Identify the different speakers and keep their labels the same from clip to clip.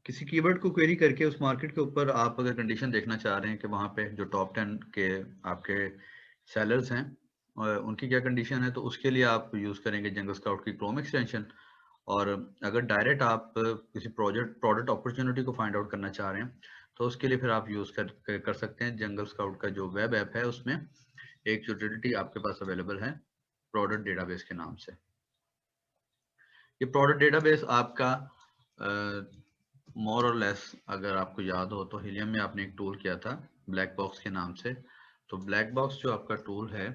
Speaker 1: किसी कीवर्ड को क्वेरी करके उस मार्केट के ऊपर आप अगर कंडीशन देखना चाह रहे हैं कि वहाँ पे जो टॉप 10 के आपके सेलर्स हैं उनकी क्या कंडीशन है, तो उसके लिए आप यूज़ करेंगे जंगल स्काउट की क्रोम एक्सटेंशन। और अगर डायरेक्ट आप किसी प्रोडक्ट अपॉर्चुनिटी को फाइंड आउट करना चाह रहे हैं, तो उसके लिए फिर आप यूज़ कर सकते हैं जंगल स्काउट का जो वेब ऐप है। उसमें एक यूटिलिटी आपके पास अवेलेबल है प्रोडक्ट डेटाबेस के नाम से। ये प्रोडक्ट डेटाबेस आपका मोर और लेस, अगर आपको याद हो तो हिलियम में आपने एक टूल किया था ब्लैक बॉक्स के नाम से। तो ब्लैक बॉक्स जो आपका टूल है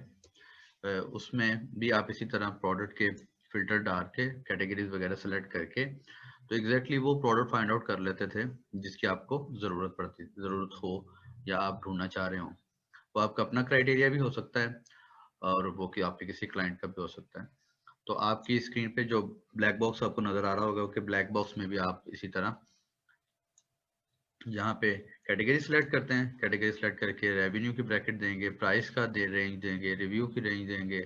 Speaker 1: उसमें भी आप इसी तरह प्रोडक्ट के फिल्टर डाल के कैटेगरीज वगैरह सेलेक्ट करके तो एग्जैक्टली वो प्रोडक्ट फाइंड आउट कर लेते थे जिसकी आपको ज़रूरत हो या आप ढूंढना चाह रहे हो। वो आपका अपना क्राइटेरिया भी हो सकता है और वो कि आपके किसी क्लाइंट का भी हो सकता है। तो आपकी स्क्रीन पे जो ब्लैक बॉक्स आपको नजर आ रहा होगा कि ब्लैक बॉक्स में भी आप इसी तरह यहाँ पे कैटेगरी सेलेक्ट करते हैं, कैटेगरी सेलेक्ट करके रेवेन्यू की ब्रैकेट देंगे, प्राइस का रेंज देंगे, रिव्यू की रेंज देंगे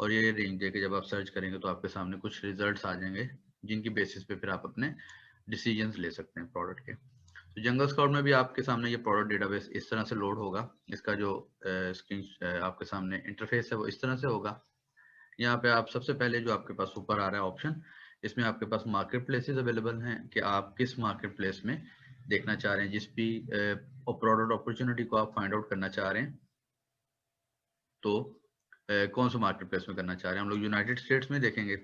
Speaker 1: और ये रेंज देके जब आप सर्च करेंगे तो आपके सामने कुछ रिजल्ट्स आ जाएंगे जिनकी बेसिस पे फिर आप अपने डिसीजंस ले सकते हैं प्रोडक्ट के। तो जंगल स्काउट में भी आपके सामने ये प्रोडक्ट डेटाबेस इस तरह से लोड होगा। इसका जो स्क्रीन आपके सामने इंटरफेस है वो इस तरह से होगा। यहाँ पे आप सबसे पहले जो आपके पास ऊपर आ रहा है ऑप्शन, इसमें आपके पास मार्केट प्लेसेस अवेलेबल हैं कि आप किस मार्केट प्लेस में देखना चाह रहे हैं, जिस भी प्रोडक्ट अपॉर्चुनिटी को आप फाइंड आउट करना चाह रहे हैं तो कौन सा मार्केट प्लेस में करना चाह रहे हैं। हम लोग यूनाइटेड स्टेट्स में देखेंगे।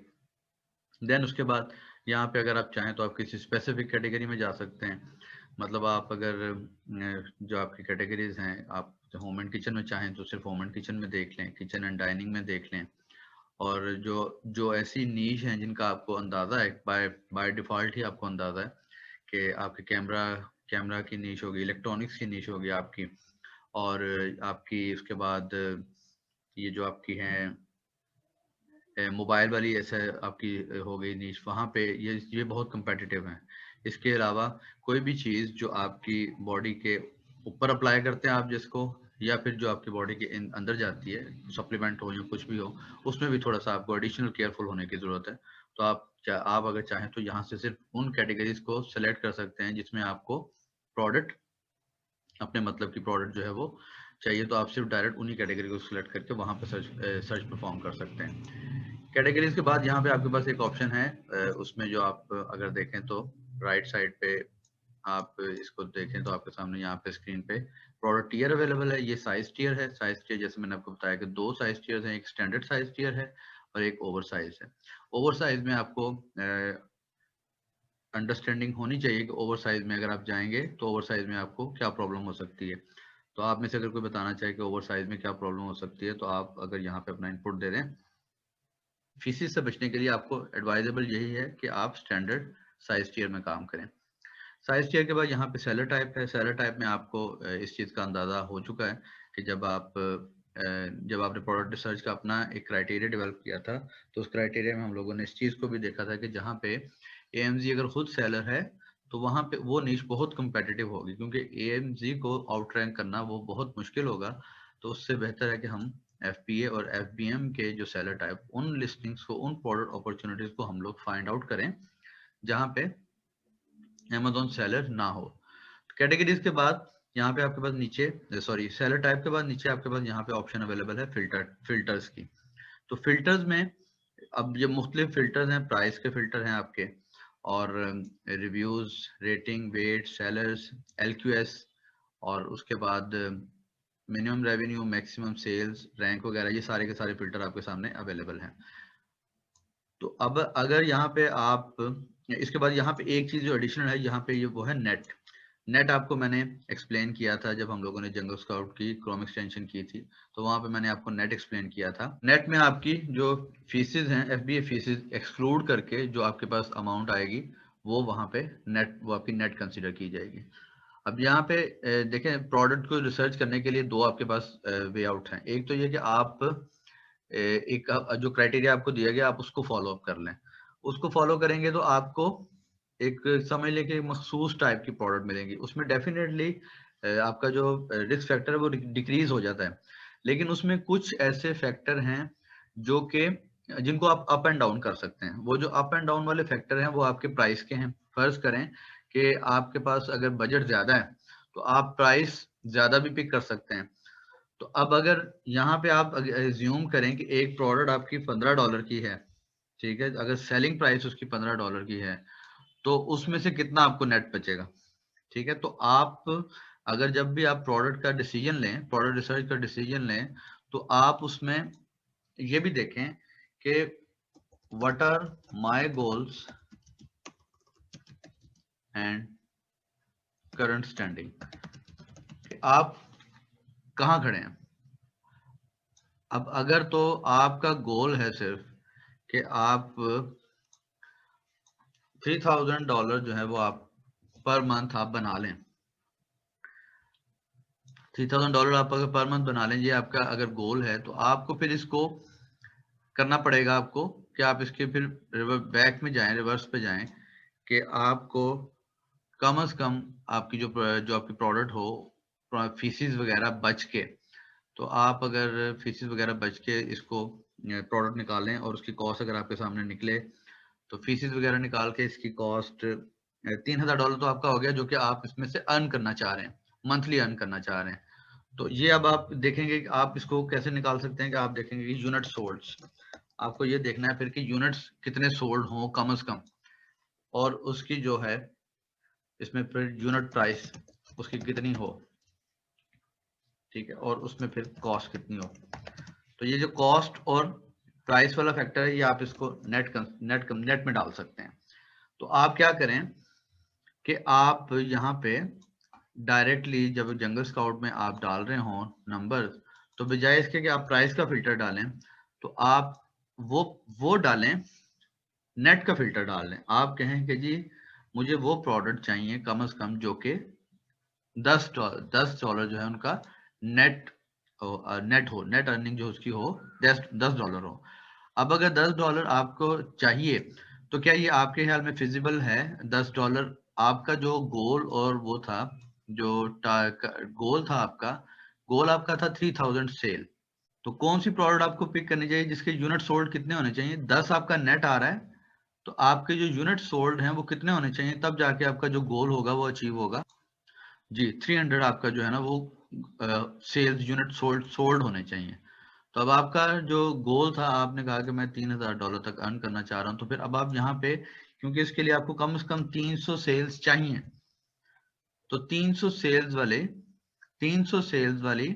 Speaker 1: देन उसके बाद यहाँ पे अगर आप चाहें तो आप किसी स्पेसिफिक कैटेगरी में जा सकते हैं। मतलब आप अगर जो आपकी कैटेगरीज हैं, आप होम एंड किचन में चाहें तो सिर्फ होम एंड किचन में देख लें, किचन एंड डाइनिंग में देख लें। और जो जो ऐसी नीश हैं जिनका आपको अंदाज़ा है, बाय बाय डिफ़ॉल्ट ही आपको अंदाज़ा है कि आपके कैमरा कैमरा की नीश होगी, इलेक्ट्रॉनिक्स की नीश होगी आपकी, और आपकी उसके बाद ये जो आपकी हैं मोबाइल वाली ऐसे आपकी हो गई नीश, वहाँ पे ये बहुत कम्पिटिटिव हैं। इसके अलावा कोई भी चीज़ जो आपकी बॉडी के ऊपर अप्लाई करते हैं आप जिसको, या फिर जो आपकी बॉडी के अंदर जाती है, सप्लीमेंट हो या कुछ भी हो, उसमें भी थोड़ा सा आपको एडिशनल केयरफुल होने की ज़रूरत है। तो आप अगर चाहें तो यहाँ से सिर्फ उन कैटेगरीज को सेलेक्ट कर सकते हैं जिसमें आपको प्रोडक्ट, अपने मतलब की प्रोडक्ट जो है वो चाहिए। तो आप सिर्फ डायरेक्ट उन्हीं कैटेगरी को सिलेक्ट करके वहाँ पे सर्च परफॉर्म कर सकते हैं। कैटेगरीज के बाद यहाँ पे आपके पास एक ऑप्शन है, उसमें जो आप अगर देखें तो राइट साइड पे आप इसको देखें तो आपके सामने यहाँ पे स्क्रीन पे प्रोडक्ट टीयर अवेलेबल है। ये साइज टीयर है। साइज टीयर जैसे मैंने आपको बताया कि दो साइज टीयर हैं, एक स्टैंडर्ड साइज टीयर है और एक ओवर साइज है। ओवर साइज में आपको अंडरस्टैंडिंग होनी चाहिए कि ओवर साइज में अगर आप जाएंगे तो ओवर साइज में आपको क्या प्रॉब्लम हो सकती है। तो आप में से अगर कोई बताना चाहे कि ओवर साइज में क्या प्रॉब्लम हो सकती है, तो आप अगर यहाँ पे अपना इनपुट दे दें। फीसिस से बचने के लिए आपको एडवाइजेबल यही है कि आप स्टैंडर्ड साइज टीयर में काम करें। साइज टीयर के बाद यहाँ पे सेलर टाइप है। सेलर टाइप में आपको इस चीज़ का अंदाज़ा हो चुका है कि जब आपने प्रोडक्ट रिसर्च का अपना एक क्राइटेरिया डेवलप किया था, तो उस क्राइटेरिया में हम लोगों ने इस चीज़ को भी देखा था कि जहाँ पे एएमजी अगर खुद सेलर है तो वहाँ पे वो नीश बहुत कम्पेटिटिव होगी, क्योंकि एएमजी को आउट रैंक करना वो बहुत मुश्किल होगा। तो उससे बेहतर है कि हम एफपीए और एफबीएम के जो सेलर टाइप, उन लिस्टिंग्स को, उन प्रोडक्ट अपॉर्चुनिटीज को हम लोग फाइंड आउट करें जहाँ पे अमेजोन सेलर ना हो। कैटेगरीज के बाद यहाँ पे आपके पास नीचे, सॉरी, सेलर टाइप के बाद नीचे आपके पास यहाँ पे ऑप्शन अवेलेबल है फिल्टर्स की। तो फिल्टर्स में अब ये मुख्तलिफ फिल्टर्स हैं, प्राइस के फिल्टर हैं आपके, और reviews, rating, weight, sellers, LQS, और उसके बाद minimum revenue, maximum sales, rank वगैरह, ये सारे के सारे फिल्टर आपके सामने अवेलेबल हैं। तो अब अगर यहाँ पे आप, इसके बाद यहाँ पे एक चीज जो एडिशनल है यहाँ पे, ये वो है नेट। नेट आपको मैंने एक्सप्लेन किया था जब हम लोगों ने जंगल स्काउट की क्रोम एक्सटेंशन की थी, तो वहां पे मैंने आपको नेट एक्सप्लेन किया था। नेट में आपकी जो फीसिस हैं, एफबीए फीसिस एक्सक्लूड करके जो आपके पास अमाउंट आएगी वो वहां पे नेट, वो आपकी नेट कंसिडर की जाएगी। अब यहाँ पे देखें, प्रोडक्ट को रिसर्च करने के लिए दो आपके पास वे आउट हैं। एक तो ये कि आप एक जो क्राइटेरिया आपको दिया गया आप उसको फॉलो अप कर लें। उसको फॉलो करेंगे तो आपको एक, समझ लें कि मखसूस टाइप की प्रोडक्ट मिलेंगी। उसमें डेफिनेटली आपका जो रिस्क फैक्टर है वो डिक्रीज हो जाता है, लेकिन उसमें कुछ ऐसे फैक्टर हैं जो कि जिनको आप अप एंड डाउन कर सकते हैं। वो जो अप एंड डाउन वाले फैक्टर हैं वो आपके प्राइस के हैं। फर्ज करें कि आपके पास अगर बजट ज्यादा है तो आप प्राइस ज्यादा भी पिक कर सकते हैं। तो अब अगर यहाँ पे आप एज्यूम करें कि एक प्रोडक्ट आपकी $15 की है, ठीक है, अगर सेलिंग प्राइस उसकी $15 की है, तो उसमें से कितना आपको नेट बचेगा। ठीक है, तो आप अगर जब भी आप प्रोडक्ट का डिसीजन लें, प्रोडक्ट रिसर्च का डिसीजन लें, तो आप उसमें ये भी देखें कि what are my goals and current standing, आप कहाँ खड़े हैं। अब अगर तो आपका गोल है सिर्फ कि आप $3000 जो है वो आप पर मंथ आप बना लें, $3000 आप अगर पर मंथ बना लें, ये आपका अगर गोल है, तो आपको फिर इसको करना पड़ेगा आपको कि आप इसके फिर बैक में जाएं, रिवर्स पे जाएं, कि आपको कम से कम आपकी जो आपकी प्रोडक्ट हो, फीसिस वगैरह बच के, तो आप अगर फीसिस वगैरह बच के इसको प्रोडक्ट निकालें और उसकी कॉस्ट अगर आपके सामने निकले, तो फीसिस वगैरह निकाल के इसकी कॉस्ट $3000 तो आपका हो गया, जो कि आप इसमें से अर्न करना चाह रहे हैं, मंथली अर्न करना चाह रहे हैं। तो ये अब आप देखेंगे कि आप इसको कैसे निकाल सकते हैं, कि आप देखेंगे कि यूनिट सोल्ड्स, आपको ये देखना है फिर कि यूनिट्स कितने सोल्ड हों कम से कम, और उसकी जो है इसमें फिर यूनिट प्राइस उसकी कितनी हो, ठीक है, और उसमें फिर कॉस्ट कितनी हो। तो ये जो कॉस्ट और प्राइस वाला फैक्टर है, ये आप इसको नेट में डाल सकते हैं। तो आप क्या करें कि आप यहाँ पे डायरेक्टली जब जंगल स्काउट में आप डाल रहे हो नंबर, तो बजाय इसके कि आप प्राइस का फिल्टर डालें, तो आप वो डालें, नेट का फिल्टर डाल लें। आप कहें कि जी मुझे वो प्रोडक्ट चाहिए कम से कम जो कि $10 जो है उनका नेट नेट हो, नेट अर्निंग जो उसकी हो $10 हो। अब अगर $10 आपको चाहिए, तो क्या ये आपके ख्याल में फिजिबल है? $10 आपका जो गोल और वो था, जो गोल आपका था 3000 सेल। तो कौन सी प्रोडक्ट आपको पिक करनी चाहिए जिसके यूनिट सोल्ड कितने होने चाहिए? 10 आपका नेट आ रहा है, तो आपके जो यूनिट सोल्ड हैं वो कितने होने चाहिए, तब जाके आपका जो गोल होगा वो अचीव होगा। जी, 300 आपका जो है ना वो सेल्स यूनिट सोल्ड होने चाहिए। तो अब आपका जो गोल था, आपने कहा कि मैं $3000 तक अर्न करना चाह रहा हूं, तो फिर अब आप यहाँ पे, क्योंकि इसके लिए आपको कम से कम 300 सेल्स चाहिए, तो 300 सेल्स वाली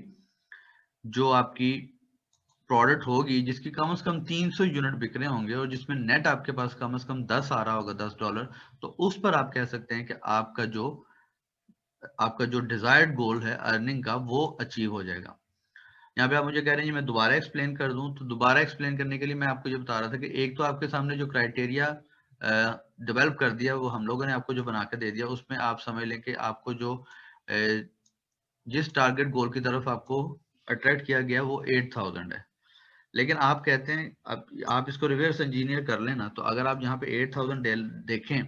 Speaker 1: जो आपकी प्रोडक्ट होगी जिसकी कम से कम 300 यूनिट बिक रहे होंगे और जिसमें नेट आपके पास कम से कम 10 आ रहा होगा, $10, तो उस पर आप कह सकते हैं कि आपका जो डिजायर्ड गोल है अर्निंग का वो अचीव हो जाएगा। यहाँ पे आप मुझे कह रहे हैं मैं दोबारा एक्सप्लेन कर दूं, तो दोबारा एक्सप्लेन करने के लिए मैं आपको ये बता रहा था कि एक तो आपके सामने जो क्राइटेरिया डेवलप कर दिया वो हम लोगों ने आपको जो बना के दे दिया, उसमें आप समझ लें कि आपको जो जिस टारगेट गोल की तरफ आपको अट्रैक्ट किया गया वो 8000 है। लेकिन आप कहते हैं आप इसको रिवर्स इंजीनियर कर लेना, तो अगर आप यहाँ पे 8000 देखें,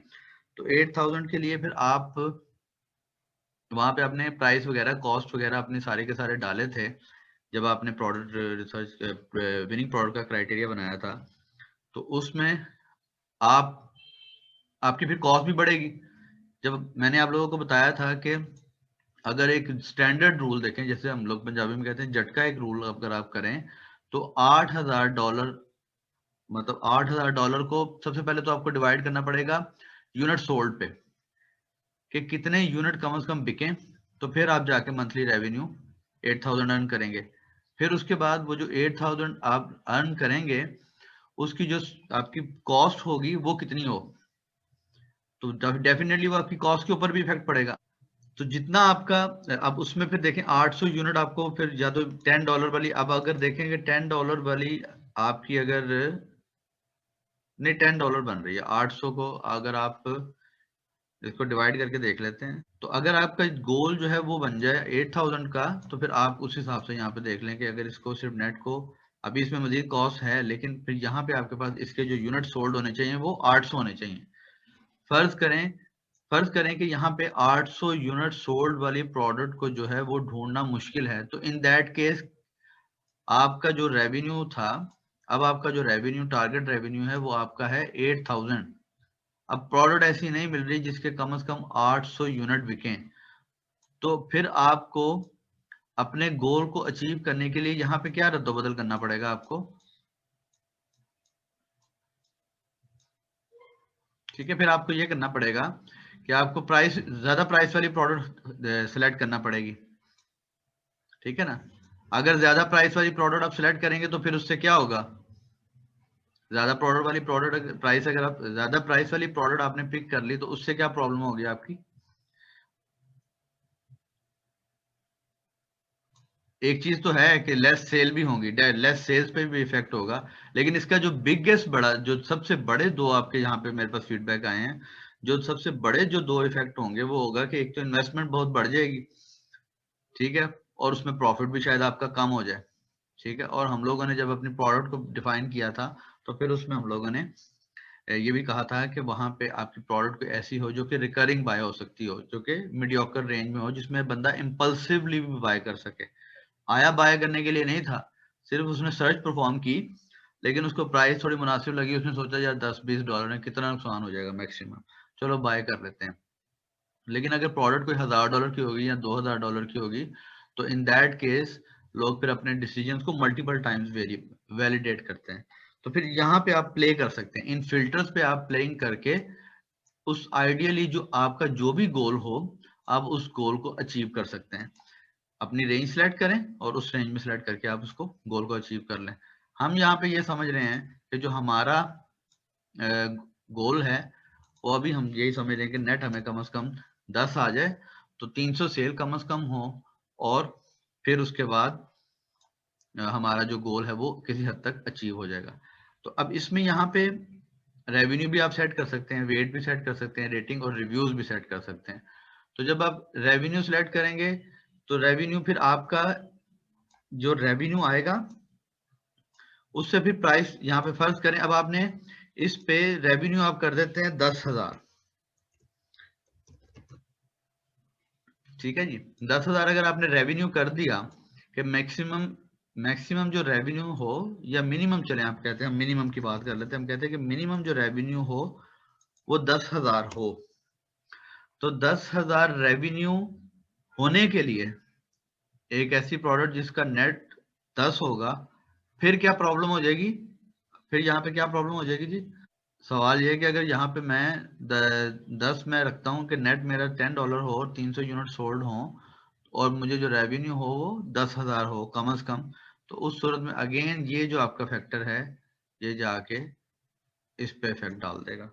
Speaker 1: तो 8000 के लिए फिर आप वहां पे अपने प्राइस वगैरह कॉस्ट वगैरह अपने सारे के सारे डाले थे जब आपने प्रोडक्ट रिसर्च विनिंग प्रोडक्ट का क्राइटेरिया बनाया था, तो उसमें आप आपकी फिर कॉस्ट भी बढ़ेगी। जब मैंने आप लोगों को बताया था कि अगर एक स्टैंडर्ड रूल देखें, जैसे हम लोग पंजाबी में कहते हैं झटका एक रूल अगर आप करें, तो $8000, मतलब $8000 को सबसे पहले तो आपको डिवाइड करना पड़ेगा यूनिट सोल्ड पे, कि कितने यूनिट कम से कम बिके, तो फिर आप जाके मंथली रेवेन्यू 8000 अर्न करेंगे। फिर उसके बाद वो जो 8000 आप अर्न करेंगे, उसकी जो आपकी कॉस्ट होगी वो कितनी हो, तो डेफिनेटली वो आपकी कॉस्ट के ऊपर भी इफेक्ट पड़ेगा। तो जितना आपका, अब उसमें फिर देखें 800 यूनिट आपको फिर या तो $10 वाली, अब अगर देखेंगे $10 वाली आपकी अगर नहीं $10 बन रही है, 800 को अगर आप इसको डिवाइड करके देख लेते हैं, तो अगर आपका गोल जो है वो बन जाए 8000 का, तो फिर आप उस हिसाब से यहाँ पे देख लें कि अगर इसको सिर्फ नेट को, अभी इसमें मजीद कॉस्ट है, लेकिन फिर यहाँ पे आपके पास इसके जो यूनिट सोल्ड होने चाहिए वो 800 होने चाहिए। फर्ज करें फर्ज करें कि यहाँ पे 800 यूनिट सोल्ड वाली प्रोडक्ट को जो है वो ढूंढना मुश्किल है, तो इन दैट केस आपका जो रेवेन्यू था, अब आपका जो रेवेन्यू टारगेट रेवेन्यू है वो आपका है 8000। अब प्रोडक्ट ऐसी नहीं मिल रही जिसके कम से कम 800 यूनिट बिकें, तो फिर आपको अपने गोल को अचीव करने के लिए यहाँ पे क्या रद्दोबदल करना पड़ेगा आपको, ठीक है। फिर आपको ये करना पड़ेगा कि आपको ज्यादा प्राइस वाली प्रोडक्ट सिलेक्ट करना पड़ेगी, ठीक है ना। अगर ज्यादा प्राइस वाली प्रोडक्ट आप सिलेक्ट करेंगे तो फिर उससे क्या होगा, ज्यादा प्रोडक्ट वाली प्रोडक्ट प्राइस, अगर आप ज्यादा प्राइस वाली प्रोडक्ट आपने पिक कर ली तो उससे क्या प्रॉब्लम होगी आपकी, एक चीज तो है कि लेस सेल भी होंगी, लेस सेल्स पे भी इफेक्ट होगा, लेकिन इसका जो बिगेस्ट बड़ा, जो सबसे बड़े दो आपके यहाँ पे मेरे पास फीडबैक आए हैं, जो सबसे बड़े जो दो इफेक्ट होंगे वो होगा कि एक तो इन्वेस्टमेंट बहुत बढ़ जाएगी, ठीक है, और उसमें प्रॉफिट भी शायद आपका कम हो जाए, ठीक है। और हम लोगों ने जब अपनी प्रोडक्ट को डिफाइन किया था तो फिर उसमें हम लोगों ने ये भी कहा था कि वहां पे आपकी प्रोडक्ट कोई ऐसी हो जो कि रिकरिंग बाय हो सकती हो, जो कि मीडियोकर रेंज में हो, जिसमें बंदा इम्पल्सिवली भी बाय कर सके, आया बाय करने के लिए नहीं था, सिर्फ उसने सर्च परफॉर्म की, लेकिन उसको प्राइस थोड़ी मुनासिब लगी, उसने सोचा यार $10-20 में कितना नुकसान हो जाएगा मैक्सिमम, चलो बाय कर लेते हैं। लेकिन अगर प्रोडक्ट कोई $1000 की होगी या $2000 की होगी, तो इन दैट केस लोग फिर अपने डिसीजंस को मल्टीपल टाइम्स वैलिडेट करते हैं। तो फिर यहाँ पे आप प्ले कर सकते हैं, इन फिल्टर्स पे आप प्लेइंग करके उस आइडियली जो आपका जो भी गोल हो, आप उस गोल को अचीव कर सकते हैं। अपनी रेंज सेलेक्ट करें और उस रेंज में सेलेक्ट करके आप उसको गोल को अचीव कर लें। हम यहाँ पे ये समझ रहे हैं कि जो हमारा गोल है वो अभी हम यही समझ रहे हैं कि नेट हमें कम से कम 10 आ जाए, तो 300 सेल कम से कम हो, और फिर उसके बाद हमारा जो गोल है वो किसी हद तक अचीव हो जाएगा। तो अब इसमें यहाँ पे रेवेन्यू भी आप सेट कर सकते हैं, वेट भी सेट कर सकते हैं, रेटिंग और रिव्यूज भी सेट कर सकते हैं। तो जब आप रेवेन्यू सेलेक्ट करेंगे तो रेवेन्यू फिर आपका जो रेवेन्यू आएगा उससे फिर प्राइस, यहाँ पे फर्ज करें अब आपने इस पे रेवेन्यू आप कर देते हैं 10,000, ठीक है जी। 10,000 अगर आपने रेवेन्यू कर दिया कि मैक्सिमम मैक्सिमम जो रेवेन्यू हो, या मिनिमम, चले आप कहते हैं, हम मिनिमम की बात कर लेते हैं, हम कहते हैं कि मिनिमम जो रेवेन्यू हो वो 10,000 हो, तो 10,000 रेवेन्यू होने के लिए एक ऐसी प्रोडक्ट जिसका नेट 10 होगा, फिर क्या प्रॉब्लम हो जाएगी, फिर यहाँ पे क्या प्रॉब्लम हो जाएगी जी। सवाल ये है कि अगर यहाँ पे मैं 10 में रखता हूँ कि नेट मेरा $10 हो और 300 यूनिट सोल्ड हो, और मुझे जो रेवेन्यू हो वो 10,000 हो कम से कम, तो उस सूरत में अगेन ये जो आपका फैक्टर है ये जाके इस पे इफेक्ट डाल देगा,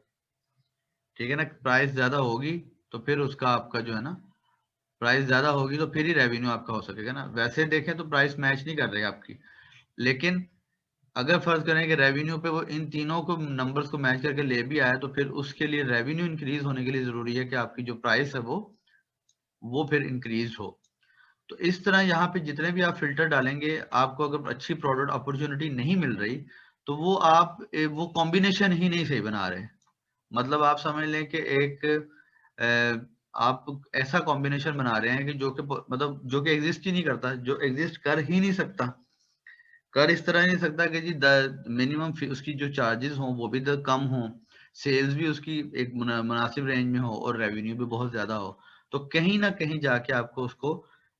Speaker 1: ठीक है ना। प्राइस ज्यादा होगी तो फिर उसका आपका जो है ना, प्राइस ज्यादा होगी तो फिर ही रेवेन्यू आपका हो सकेगा ना। वैसे देखें तो प्राइस मैच नहीं कर रही आपकी, लेकिन अगर फर्ज करें कि रेवेन्यू पे वो इन तीनों को नंबर्स को मैच करके ले भी आया, तो फिर उसके लिए रेवेन्यू इंक्रीज होने के लिए जरूरी है कि आपकी जो प्राइस है वो फिर इंक्रीज हो। तो इस तरह यहाँ पे जितने भी आप फिल्टर डालेंगे, आपको अगर अच्छी प्रोडक्ट अपॉर्चुनिटी नहीं मिल रही तो वो आप वो कॉम्बिनेशन ही नहीं सही बना रहे। मतलब आप समझ लें कि एक आप ऐसा कॉम्बिनेशन बना रहे हैं कि जो कि मतलब जो कि एग्जिस्ट ही नहीं करता, जो एग्जिस्ट कर ही नहीं सकता, कर इस तरह नहीं सकता कि जी मिनिमम उसकी जो चार्जेस हों वो भी कम हों, सेल्स भी उसकी एक मुनासिब रेंज में हो, और रेवेन्यू भी बहुत ज्यादा हो, तो कहीं ना कहीं जाके आपको उसको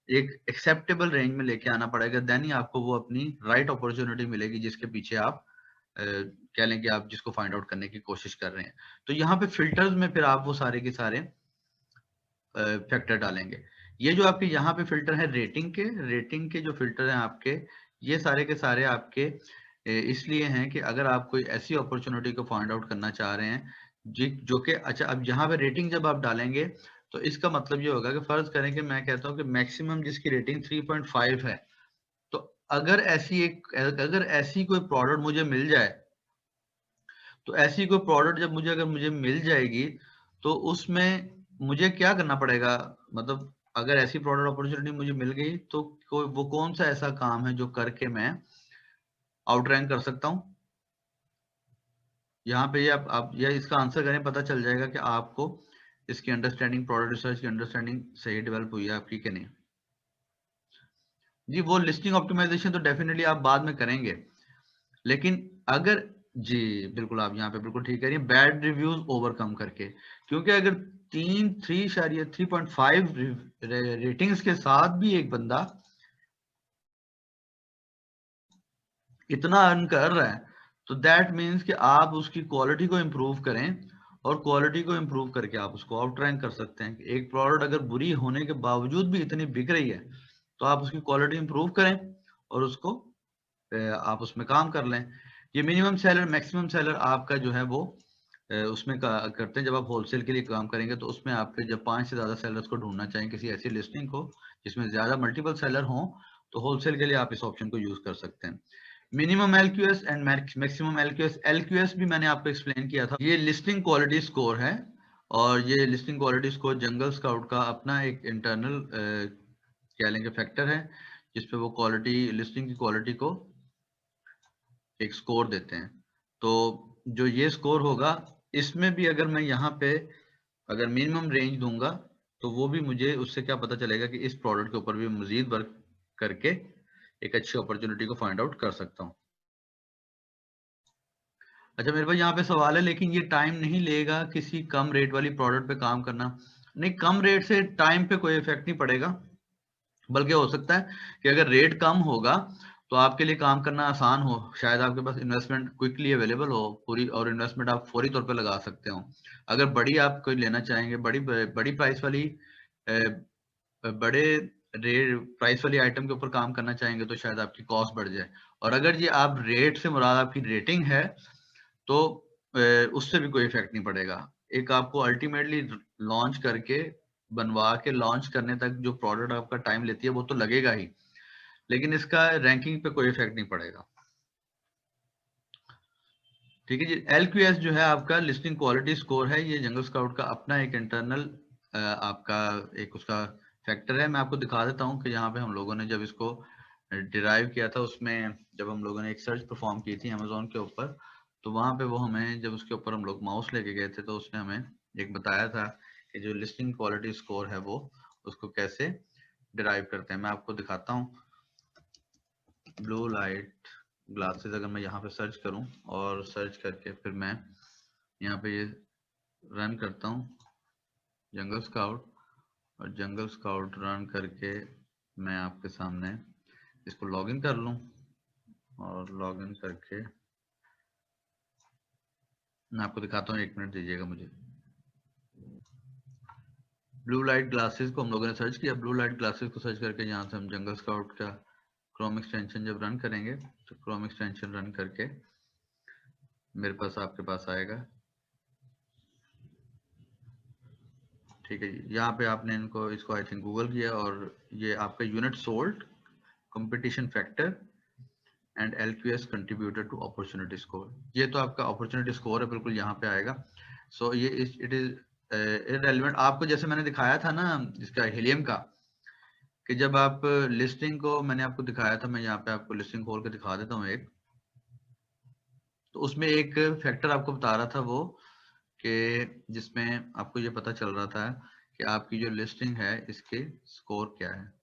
Speaker 1: एक एक्सेप्टेबल रेंज में लेके आना पड़ेगा, देन ही आपको वो अपनी राइट अपॉर्चुनिटी मिलेगी जिसके पीछे आप कह लें कि आप जिसको फाइंड आउट करने की कोशिश कर रहे हैं। तो यहाँ पे फिल्टर्स में फिर आप वो सारे के सारे फैक्टर डालेंगे। ये जो आपके यहाँ पे फिल्टर है रेटिंग के जो फिल्टर हैं आपके, ये सारे के सारे आपके इसलिए हैं कि अगर आप कोई ऐसी अपॉर्चुनिटी को फाइंड आउट करना चाह रहे हैं जो कि, अच्छा अब यहाँ पे रेटिंग जब आप डालेंगे तो इसका मतलब ये होगा कि फर्ज करें कि मैं कहता हूँ कि मैक्सिमम जिसकी रेटिंग 3.5 है, तो अगर ऐसी कोई प्रोडक्ट मुझे मिल जाए, तो ऐसी कोई प्रोडक्ट जब अगर मुझे मिल जाएगी तो उसमें मुझे क्या करना पड़ेगा, मतलब अगर ऐसी प्रोडक्ट अपॉर्चुनिटी मुझे मिल गई तो वो कौन सा ऐसा काम है जो करके मैं आउट रैंक कर सकता हूँ। यहाँ पे ये आप ये इसका आंसर करें, पता चल जाएगा कि आपको इसकी अंडरस्टैंडिंग, प्रोडक्ट रिसर्च की अंडरस्टैंडिंग सही डेवलप हुई है आपकी कि नहीं। जी वो लिस्टिंग ऑप्टिमाइजेशन तो डेफिनेटली आप बाद में करेंगे, लेकिन अगर जी बिल्कुल, आप यहाँ पे बिल्कुल ठीक कह रही हैं, बैड रिव्यूज ओवरकम करके। क्योंकि अगर 3.5 रेटिंग्स के साथ भी एक बंदा इतना अर्न कर रहा है, तो दैट मीन्स कि आप उसकी क्वालिटी को इम्प्रूव करें, और क्वालिटी को इम्प्रूव करके आप उसको आउट रैंक कर सकते हैं। एक प्रोडक्ट अगर बुरी होने के बावजूद भी इतनी बिक रही है, तो आप उसकी क्वालिटी इम्प्रूव करें और उसको आप उसमें काम कर लें। ये मिनिमम सेलर मैक्सिमम सेलर आपका जो है वो उसमें करते हैं। जब आप होलसेल के लिए काम करेंगे तो उसमें आपके जब 5 से ज्यादा सेलर्स को ढूंढना चाहिए किसी ऐसी लिस्टिंग को जिसमें ज्यादा मल्टीपल सेलर हों, तो होलसेल के लिए आप इस ऑप्शन को यूज कर सकते हैं। Minimum LQS and maximum LQS. LQS भी मैंने आपको एक्सप्लेन किया था, ये लिस्टिंग क्वालिटी स्कोर है, और ये लिस्टिंग क्वालिटी स्कोर जंगल स्काउट का अपना एक इंटरनल क्या लेंगे फैक्टर है, जिसपे वो क्वालिटी लिस्टिंग की क्वालिटी को एक स्कोर देते हैं। तो जो ये स्कोर होगा, इसमें भी अगर मैं यहाँ पे अगर मिनिमम रेंज दूंगा, तो वो भी मुझे उससे क्या पता चलेगा कि इस प्रोडक्ट के ऊपर भी मजीद वर्क करके एक अच्छी अपॉर्चुनिटी को फाइंड आउट कर सकता हूँ। अच्छा, मेरे पास यहाँ पे सवाल है, लेकिन ये टाइम नहीं लेगा किसी कम रेट वाली प्रोडक्ट पे काम करना? नहीं, कम रेट से टाइम पे कोई इफेक्ट नहीं पड़ेगा, बल्कि हो सकता है कि अगर रेट कम होगा तो आपके लिए काम करना आसान हो, शायद आपके पास इन्वेस्टमेंट क्विकली अवेलेबल हो पूरी, और इन्वेस्टमेंट आप फौरी तौर पे लगा सकते हो। अगर बड़ी आप कोई लेना चाहेंगे, बड़ी बड़ी प्राइस वाली बड़े रेट प्राइस वाली आइटम के ऊपर काम करना चाहेंगे, तो शायद आपकी कॉस्ट बढ़ जाए। और अगर ये आप रेट से मुराद आपकी रेटिंग है, तो उससे भी कोई इफेक्ट नहीं पड़ेगा। एक आपको अल्टीमेटली लॉन्च करके बनवा के लॉन्च करने तक जो प्रोडक्ट आपका टाइम लेती है वो तो लगेगा ही, लेकिन इसका रैंकिंग पे कोई इफेक्ट नहीं पड़ेगा। ठीक है जी। एलक्यूएस जो है आपका लिस्टिंग क्वालिटी स्कोर है, ये जंगल स्काउट का अपना एक इंटरनल आपका एक उसका फैक्टर है। मैं आपको दिखा देता हूँ कि यहाँ पे हम लोगों ने जब इसको डिराइव किया था, उसमें जब हम लोगों ने एक सर्च परफॉर्म की थी अमेजोन के ऊपर, तो वहां पे वो हमें जब उसके ऊपर हम लोग माउस लेके गए थे, तो उसने हमें एक बताया था कि जो लिस्टिंग क्वालिटी स्कोर है वो उसको कैसे डिराइव करते हैं। मैं आपको दिखाता हूँ। ब्लू लाइट ग्लासेस अगर मैं यहाँ पे सर्च करूँ, और सर्च करके फिर मैं यहाँ पे ये रन करता हूँ जंगल स्काउट, और जंगल स्काउट रन करके मैं आपके सामने इसको लॉगिन कर लूँ, और लॉगिन करके मैं आपको दिखाता हूँ। 1 मिनट दीजिएगा मुझे। ब्लू लाइट ग्लासेस को हम लोगों ने सर्च किया। ब्लू लाइट ग्लासेस को सर्च करके यहाँ से हम जंगल स्काउट का क्रोम एक्सटेंशन जब रन करेंगे, तो क्रोम एक्सटेंशन रन करके मेरे पास आपके पास आएगा। ठीक है जी, यहाँ पे आपने इनको इसको आई थिंक गूगल किया, और ये आपका unit sold, competition factor and LQS contributor to opportunity score, ये तो आपका अपॉर्चुनिटी स्कोर है, बिल्कुल यहाँ पे आएगा। सो ये इट इज इररेलेवेंट। आपको जैसे मैंने दिखाया था ना इसका हीलियम का, कि जब आप लिस्टिंग को मैंने आपको दिखाया था, मैं यहाँ पे आपको लिस्टिंग खोल के दिखा देता हूँ एक, तो उसमें एक फैक्टर आपको बता रहा था वो, कि जिसमें आपको ये पता चल रहा था कि आपकी जो लिस्टिंग है इसके स्कोर क्या है।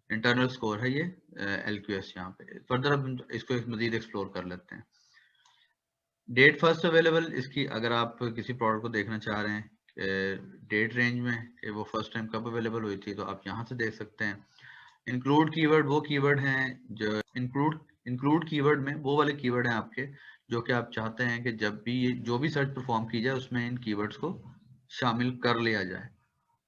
Speaker 1: इंटरनल स्कोर है ये एलक्यूएस। यहाँ पे फर्दर अब इसको एक मजीद एक्सप्लोर कर लेते हैं। डेट फर्स्ट अवेलेबल, इसकी अगर आप किसी प्रोडक्ट को देखना चाह रहे हैं डेट रेंज में कि वो फर्स्ट टाइम कब अवेलेबल हुई थी, तो आप यहाँ से देख सकते हैं। इंक्लूड कीवर्ड वो कीवर्ड हैं जो इंक्लूड कीवर्ड में वो वाले कीवर्ड हैं आपके, जो कि आप चाहते हैं कि जब भी ये जो भी सर्च परफॉर्म की जाए उसमें इन कीवर्ड्स को शामिल कर लिया जाए।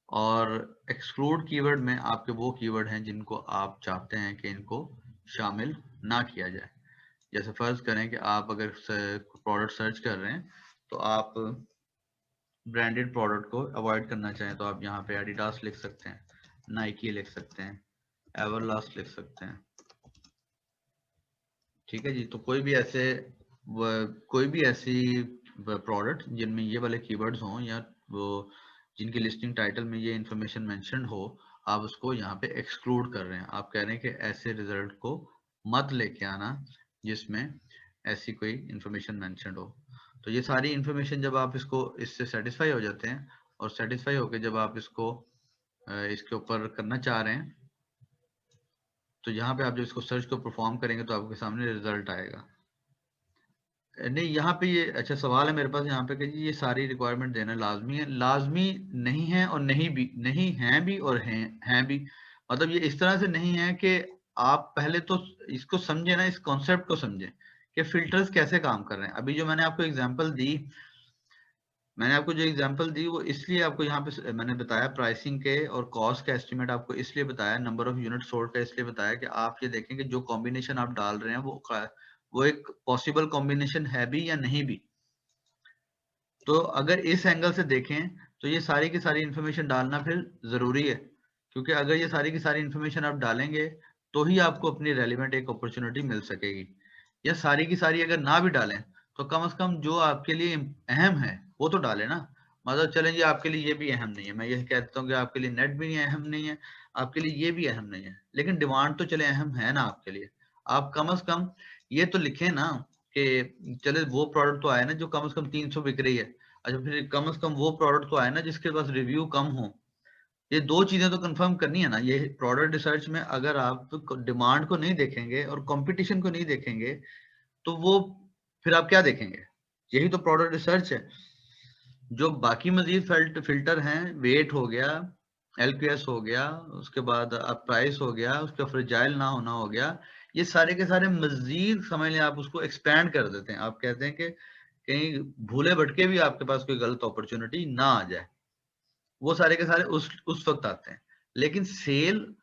Speaker 1: और एक्सक्लूड कीवर्ड में आपके वो कीवर्ड हैं जिनको आप चाहते हैं कि इनको शामिल ना किया जाए। जैसे फर्ज करें कि आप अगर प्रोडक्ट सर्च कर रहे हैं, तो आप ब्रांडेड प्रोडक्ट को अवॉइड करना चाहें, तो आप यहाँ पे एडिडास लिख सकते हैं, नाइकी लिख सकते हैं, एवरलास्ट लिख सकते हैं। ठीक है जी। तो कोई भी ऐसी प्रोडक्ट जिनमें ये वाले कीवर्ड्स हों, या वो जिनकी लिस्टिंग टाइटल में ये इंफॉर्मेशन मेंशन हो, आप उसको यहाँ पे एक्सक्लूड कर रहे हैं। आप कह रहे हैं कि ऐसे रिजल्ट को मत लेके आना जिसमें ऐसी कोई इंफॉर्मेशन मेंशन हो। तो ये सारी इंफॉर्मेशन जब आप इसको इससे सेटिस्फाई हो जाते हैं, और सेटिस्फाई होकर जब आप इसको इसके ऊपर करना चाह रहे हैं, तो यहाँ पे आप जब इसको सर्च को परफॉर्म करेंगे तो आपके सामने रिजल्ट आएगा। नहीं, यहाँ पे ये अच्छा सवाल है मेरे पास यहाँ पे कि जी ये सारी रिक्वायरमेंट देना लाजमी है। लाजमी नहीं है और नहीं है भी और हैं भी। मतलब ये इस तरह से नहीं है कि आप पहले तो इसको समझे ना, इस कॉन्सेप्ट को समझे कि फिल्टर्स कैसे काम कर रहे हैं। अभी जो मैंने आपको एग्जांपल दी, वो इसलिए आपको यहाँ पे मैंने बताया प्राइसिंग के और कॉस्ट का एस्टिमेट आपको इसलिए बताया, नंबर ऑफ यूनिट सोल्ड का इसलिए बताया कि आप ये देखें कि जो कॉम्बिनेशन आप डाल रहे हैं वो एक पॉसिबल कॉम्बिनेशन है भी या नहीं भी। तो अगर इस एंगल से देखें तो ये सारी की सारी इंफॉर्मेशन डालना फिर जरूरी है, क्योंकि अगर ये सारी की सारी इंफॉर्मेशन आप डालेंगे तो ही आपको अपनी रेलिवेंट एक अपॉर्चुनिटी मिल सकेगी। या सारी की सारी अगर ना भी डालें तो कम से कम जो आपके लिए अहम है वो तो डालें ना। मतलब चलें जी आपके लिए ये भी अहम नहीं है, मैं ये कहता हूँ कि आपके लिए नेट भी अहम नहीं है, आपके लिए ये भी अहम नहीं है, लेकिन डिमांड तो चले अहम है ना आपके लिए। आप कम से कम ये तो लिखें ना कि चले वो प्रोडक्ट तो आया ना जो कम से कम 300 बिक रही है। अच्छा फिर कम से कम वो प्रोडक्ट तो आया ना जिसके पास रिव्यू कम हो। ये दो चीजें तो कंफर्म करनी है ना। ये प्रोडक्ट रिसर्च में अगर आप डिमांड को नहीं देखेंगे और कंपटीशन को नहीं देखेंगे तो वो फिर आप क्या देखेंगे? यही तो प्रोडक्ट रिसर्च है। जो बाकी मजीद फिल्टर हैं, वेट हो गया, एलक्यूएस हो गया, उसके बाद अब प्राइस हो गया, उसका फ्रेजाइल ना होना हो गया, ये सारे के सारे मजीद समझ लें आप उसको एक्सपैंड कर देते हैं। आप कहते हैं कि कहीं भूले भटके भी आपके पास कोई गलत अपॉर्चुनिटी ना आ जाए, वो सारे के सारे उस वक्त आते हैं। लेकिन सेल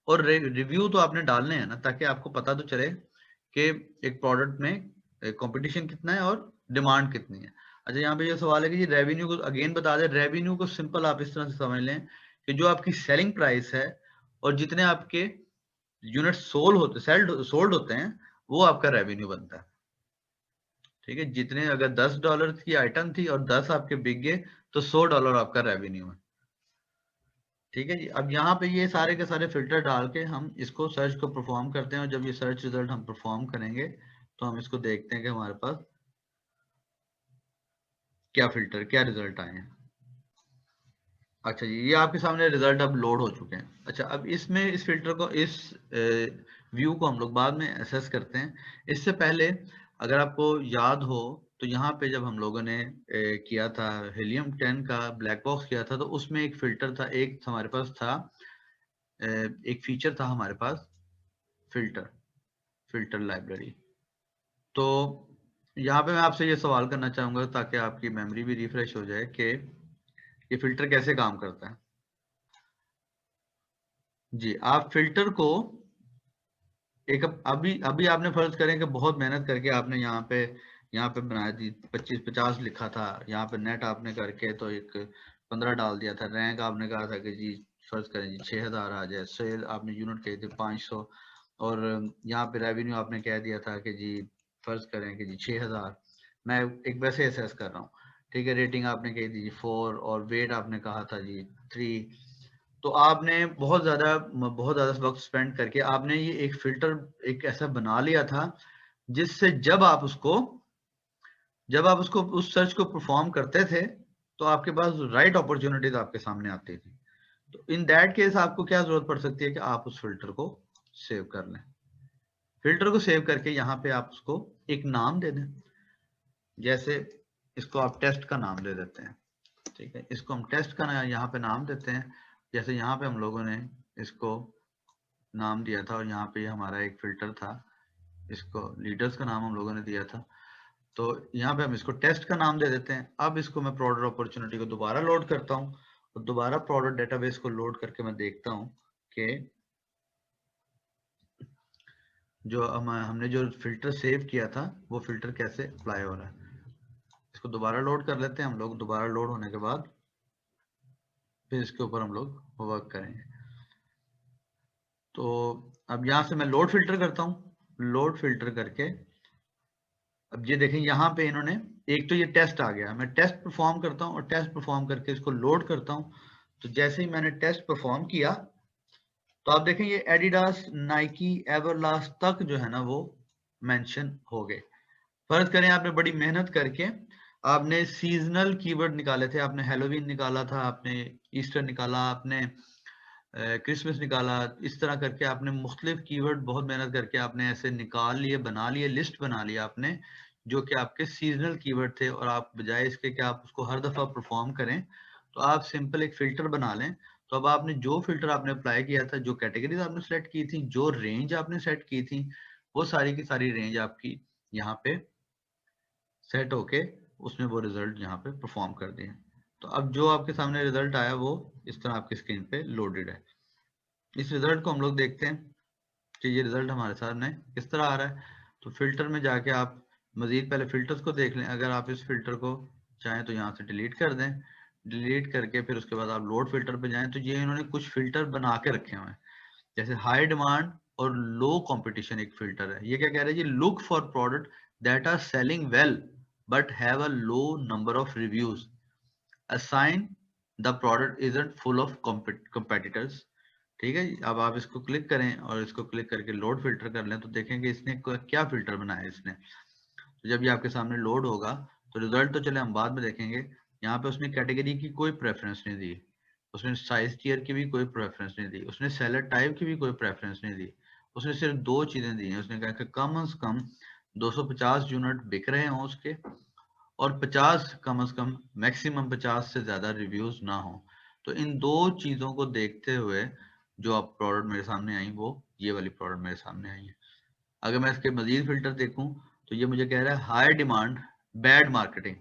Speaker 1: और रिव्यू तो आपने डालने हैं ना, ताकि आपको पता तो चले कि एक प्रोडक्ट में कंपटीशन कितना है और डिमांड कितनी है। अच्छा यहाँ पे ये सवाल है कि जी रेवेन्यू को अगेन बता दें। रेवेन्यू को सिंपल आप इस तरह से समझ लें कि जो आपकी सेलिंग प्राइस है और जितने आपके यूनिट सोल्ड होते हैं वो आपका रेवेन्यू बनता है। ठीक है, जितने अगर $10 की आइटम थी और 10 आपके बिक गए तो $100 आपका रेवेन्यू है। ठीक है जी। अब यहाँ पे ये सारे के सारे फिल्टर डाल के हम इसको सर्च को परफॉर्म करते हैं और जब ये सर्च रिजल्ट हम परफॉर्म करेंगे तो हम इसको देखते हैं कि हमारे पास क्या रिजल्ट आए हैं। अच्छा जी, ये आपके सामने रिजल्ट अब लोड हो चुके हैं। अच्छा अब इसमें इस फिल्टर को, इस व्यू को हम लोग बाद में एसेस करते हैं। इससे पहले अगर आपको याद हो तो यहाँ पे जब हम लोगों ने किया था हीलियम 10 का ब्लैक बॉक्स किया था तो उसमें एक फिल्टर था, एक हमारे पास था, एक फीचर था हमारे पास, फिल्टर लाइब्रेरी। तो यहाँ पे मैं आपसे ये सवाल करना चाहूंगा ताकि आपकी मेमोरी भी रिफ्रेश हो जाए कि ये फिल्टर कैसे काम करता है। जी, आप फिल्टर को एक अभी अभी आपने फर्ज करें कि बहुत मेहनत करके आपने यहाँ पे बनाया थी 25-50 लिखा था, यहाँ पे नेट आपने करके तो एक 15 डाल दिया था, रैंक आपने कहा था कि जी फर्ज करें जी 6000 आ जाए, सेल आपने यूनिट कही थी 500, और यहाँ पे रेवेन्यू आपने कह दिया था कि जी फर्ज करें कि जी 6000। मैं एक वैसे असेस कर रहा हूँ। ठीक है, रेटिंग आपने कही थी जी 4 और वेट आपने कहा था जी 3। तो आपने बहुत ज्यादा वक्त स्पेंड करके आपने ये एक फिल्टर एक ऐसा बना लिया था जिससे जब आप उसको उस सर्च को परफॉर्म करते थे तो आपके पास राइट अपॉर्चुनिटीज आपके सामने आती थी। तो इन दैट केस आपको क्या जरूरत पड़ सकती है कि आप उस फिल्टर को सेव कर लें। फिल्टर को सेव करके यहाँ पे आप उसको एक नाम दे दें। जैसे इसको आप टेस्ट का नाम दे देते हैं। ठीक है, इसको हम टेस्ट का यहाँ पे नाम देते हैं। जैसे यहाँ पे हम लोगों ने इसको नाम दिया था और यहाँ पे हमारा एक फिल्टर था, इसको लीडर्स का नाम हम लोगों ने दिया था। तो यहाँ पे हम इसको टेस्ट का नाम दे देते हैं। अब इसको मैं प्रोडक्ट अपॉर्चुनिटी को दोबारा लोड करता हूँ और दोबारा प्रोडक्ट डेटाबेस को लोड करके मैं देखता हूँ कि जो हमने जो फिल्टर सेव किया था वो फिल्टर कैसे अप्लाई हो रहा है। इसको दोबारा लोड कर लेते हैं हम लोग। दोबारा लोड होने के बाद फिर इसके ऊपर हम लोग वर्क करेंगे। तो अब यहाँ से मैं लोड फिल्टर करता हूँ। लोड फिल्टर करके अब ये देखें यहाँ पे इन्होंने एक तो ये टेस्ट आ गया। मैं टेस्ट परफॉर्म करता हूँ और टेस्ट परफॉर्म करके इसको लोड करता हूँ। तो जैसे ही मैंने टेस्ट परफॉर्म किया तो आप देखें ये एडिडास, नाइकी, एवरलास्ट तक जो है ना वो मेंशन हो गए। फर्ज करें आपने बड़ी मेहनत करके आपने सीजनल कीवर्ड निकाले थे, आपने हेलोवीन निकाला था, आपने ईस्टर निकाला, आपने क्रिसमस निकाला, इस तरह करके आपने मुख्तलिफ कीवर्ड बहुत मेहनत करके आपने ऐसे निकाल लिए, बना लिए, लिस्ट बना लिया आपने, जो कि आपके सीजनल कीवर्ड थे, और आप बजाय इसके कि आप उसको हर दफा परफॉर्म करें, तो आप सिंपल एक फिल्टर बना लें। तो अब आपने जो फिल्टर आपने अप्लाई किया था, जो कैटेगरीज आपने सेलेक्ट की थी, जो रेंज आपने सेट की थी, वो सारी की सारी रेंज आपकी यहाँ पे सेट होके उसमें वो रिजल्ट यहाँ पे परफॉर्म कर दिए। तो अब जो आपके सामने रिजल्ट आया वो इस तरह आपकी स्क्रीन पे लोडेड है। इस रिजल्ट को हम लोग देखते हैं कि ये रिजल्ट हमारे सामने किस तरह आ रहा है। तो फिल्टर में जाके आप मजीद पहले फिल्टर्स को देख लें। अगर आप इस फिल्टर को चाहें तो यहाँ से डिलीट कर दें। डिलीट करके फिर उसके बाद आप लोड फिल्टर पे जाएं, तो ये इन्होंने कुछ फिल्टर बना के रखे हुए हैं, जैसे हाई डिमांड और लो कंपटीशन एक फिल्टर है। ये क्या कह रहा है जी, look for product that are selling well but have a low number of reviews, assign the product isn't full of competitors। ठीक है, अब आप इसको क्लिक करें और इसको क्लिक करके लोड फिल्टर कर लें, तो देखेंगे इसने क्या फिल्टर बनाया है इसने। तो जब ये आपके सामने लोड होगा तो रिजल्ट तो चले हम बाद में देखेंगे। यहाँ पे उसने कैटेगरी की कोई प्रेफरेंस नहीं दी, उसने साइज टियर की भी कोई प्रेफरेंस नहीं दी, उसने सेलर टाइप की भी कोई प्रेफरेंस नहीं दी। उसने सिर्फ दो चीजें दी हैं। उसने कहा कि कम से कम 250 यूनिट बिक रहे हों उसके, और 50 कम से कम मैक्सिमम 50 से ज्यादा रिव्यूज ना हो। तो इन दो चीजों को देखते हुए जो आप प्रोडक्ट मेरे सामने आई, वो ये वाली प्रोडक्ट मेरे सामने आई है। अगर मैं इसके मजीद फिल्टर देखूं तो ये मुझे कह रहा है हाई डिमांड बैड मार्केटिंग।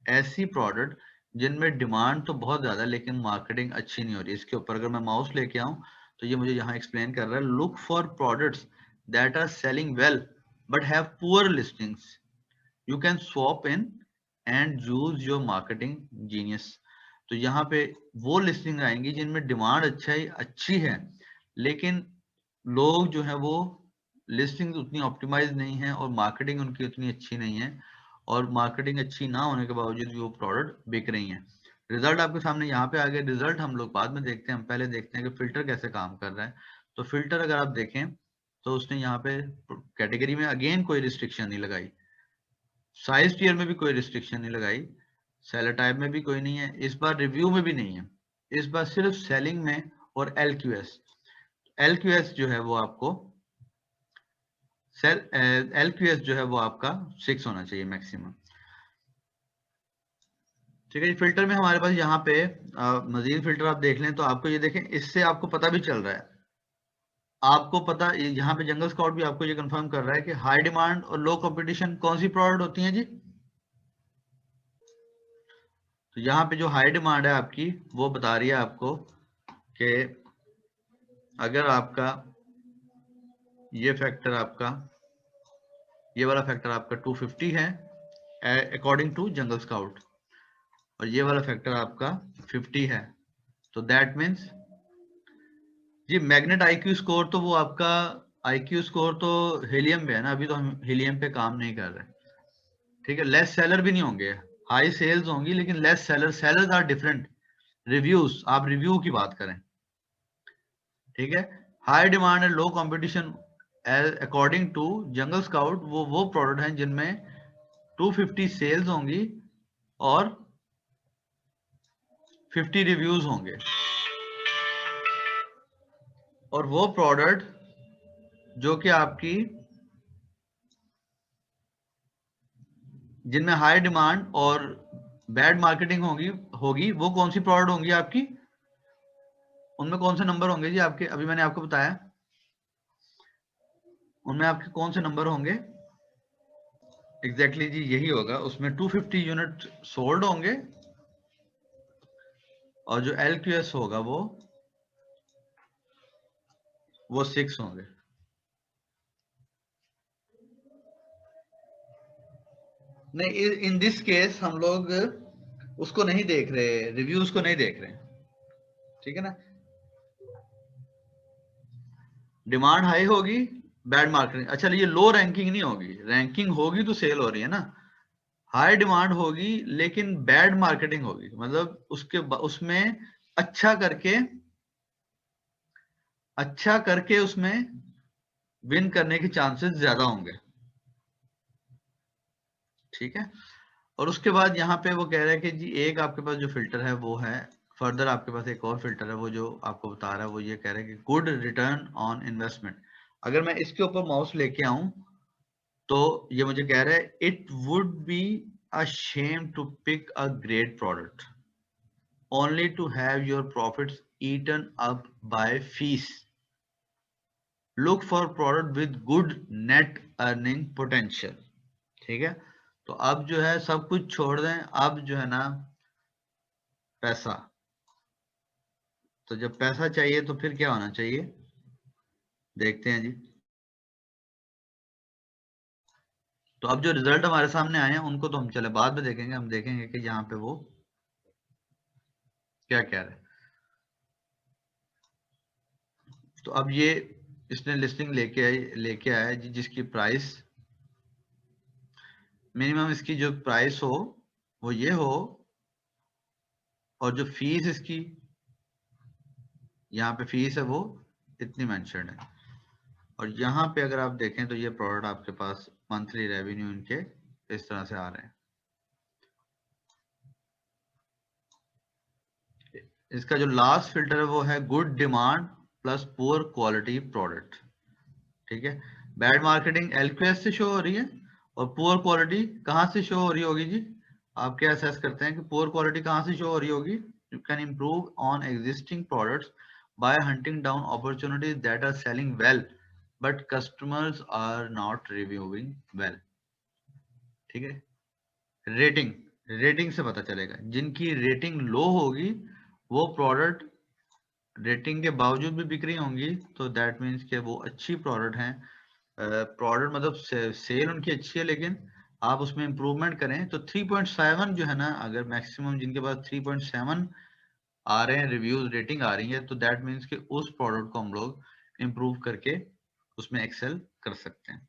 Speaker 1: ऐसी प्रोडक्ट जिनमें डिमांड तो बहुत ज्यादा है लेकिन मार्केटिंग अच्छी नहीं हो रही। इसके ऊपर अगर मैं माउस लेके आऊं तो ये मुझे यहाँ एक्सप्लेन कर रहा है, look for products that are selling well but have poor listings, you can swap in and use your marketing genius. तो यहाँ पे वो लिस्टिंग आएंगी जिनमें डिमांड अच्छी है, लेकिन लोग जो है वो लिस्टिंग उतनी ऑप्टिमाइज नहीं है और मार्केटिंग उनकी उतनी अच्छी नहीं है, और मार्केटिंग अच्छी ना होने के बावजूद भी वो प्रोडक्ट बिक रही हैं। रिजल्ट आपके सामने यहाँ पे आ गए। रिजल्ट हम लोग बाद में देखते हैं, हम पहले देखते हैं कि फिल्टर कैसे काम कर रहा है। तो फिल्टर अगर आप देखें तो उसने यहाँ पे कैटेगरी में अगेन कोई रिस्ट्रिक्शन नहीं लगाई, साइज टियर में भी कोई रिस्ट्रिक्शन नहीं लगाई, सेलर टाइप में भी कोई नहीं है, इस बार रिव्यू में भी नहीं है, इस बार सिर्फ सेलिंग में और एलक्यूएस। एलक्यूएस जो है वो आपको एलक्यूएस जो है वो आपका 6 होना चाहिए मैक्सिमम। ठीक है जी। फिल्टर में हमारे पास यहाँ पे मजीद फिल्टर आप देख लें तो आपको ये देखें, इससे आपको पता भी चल रहा है, आपको पता यहाँ पे जंगल स्काउट भी आपको ये कंफर्म कर रहा है कि हाई डिमांड और लो कंपटीशन कौन सी प्रोडक्ट होती है जी। तो यहाँ पे जो हाई डिमांड है आपकी वो बता रही है आपको कि अगर आपका ये फैक्टर आपका, ये वाला फैक्टर आपका 250 है अकॉर्डिंग टू जंगल स्काउट, और ये वाला फैक्टर आपका 50 है, तो that means G magnet IQ score तो वो आपका आईक्यू स्कोर तो हीलियम पे है ना, अभी तो हम हीलियम पे काम नहीं कर रहे। ठीक है, लेस सेलर भी नहीं होंगे, हाई सेल्स होंगी लेकिन less seller, sellers are different. Reviews, आप रिव्यू की बात करें। ठीक है, high demand and low competition according to Jungle Scout वो प्रोडक्ट हैं जिनमें 250 सेल्स होंगी और 50 रिव्यूज होंगे, और वो प्रोडक्ट जो कि आपकी जिनमें हाई डिमांड और बैड मार्केटिंग होगी होगी वो कौन सी प्रोडक्ट होंगी आपकी, उनमें कौन से नंबर होंगे जी आपके, अभी मैंने आपको बताया उनमें आपके कौन से नंबर होंगे। एग्जैक्टली जी यही होगा, उसमें 250 यूनिट सोल्ड होंगे और जो एलक्यूएस होगा वो 6 होंगे। नहीं, इन दिस केस हम लोग उसको नहीं देख रहे, रिव्यूज को नहीं देख रहे। ठीक है ना, डिमांड हाई होगी, बैड मार्केटिंग, अच्छा ये लो रैंकिंग नहीं होगी, रैंकिंग होगी तो सेल हो रही है ना। हाई डिमांड होगी लेकिन बैड मार्केटिंग होगी, मतलब उसमें अच्छा करके उसमें विन करने के चांसेस ज्यादा होंगे। ठीक है, और उसके बाद यहाँ पे वो कह रहे हैं कि जी एक आपके पास जो फिल्टर है वो है फर्दर आपके पास एक और फिल्टर है, वो जो आपको बता रहा है वो ये कह रहा है कि गुड रिटर्न ऑन इन्वेस्टमेंट। अगर मैं इसके ऊपर माउस लेके आऊं तो ये मुझे कह रहा है it would be a shame to pick a great product only to have your profits eaten up by fees, look for product with good net earning potential. ठीक है, तो अब जो है सब कुछ छोड़ दें, अब जो है ना पैसा, तो जब पैसा चाहिए तो फिर क्या होना चाहिए, देखते हैं जी। तो अब जो रिजल्ट हमारे सामने आए हैं उनको तो हम चले बाद में देखेंगे, हम देखेंगे कि यहाँ पे वो क्या कह रहे हैं। तो अब ये इसने लिस्टिंग लेके आया जी, जिसकी प्राइस मिनिमम इसकी जो प्राइस हो वो ये हो, और जो फीस इसकी यहाँ पे फीस है वो इतनी मेंशन है। और यहाँ पे अगर आप देखें तो ये प्रोडक्ट आपके पास मंथली रेवेन्यू इनके इस तरह से आ रहे हैं। इसका जो लास्ट फिल्टर है वो है good demand plus poor quality product. ठीक है, बैड मार्केटिंग एलक्यूएस से शो हो रही है, और पुअर क्वालिटी कहाँ से शो हो रही होगी जी, आप क्या असेस करते हैं कि पुअर क्वालिटी कहाँ से शो हो रही होगी। You can improve on existing products by hunting down opportunities that are selling well but customers are not reviewing well. ठीक है, रेटिंग, रेटिंग से पता चलेगा, जिनकी रेटिंग लो होगी वो प्रोडक्ट रेटिंग के बावजूद भी बिक रही होंगी, तो दैट मीन्स कि वो अच्छी प्रोडक्ट हैं। प्रोडक्ट मतलब सेल उनकी अच्छी है, लेकिन आप उसमें इंप्रूवमेंट करें तो 3.7 जो है ना, अगर मैक्सिमम जिनके पास 3.7 आ रहे हैं रिव्यूज, रेटिंग आ रही है, तो दैट मीन्स कि उस प्रोडक्ट को हम लोग इम्प्रूव करके उसमें एक्सेल कर सकते हैं।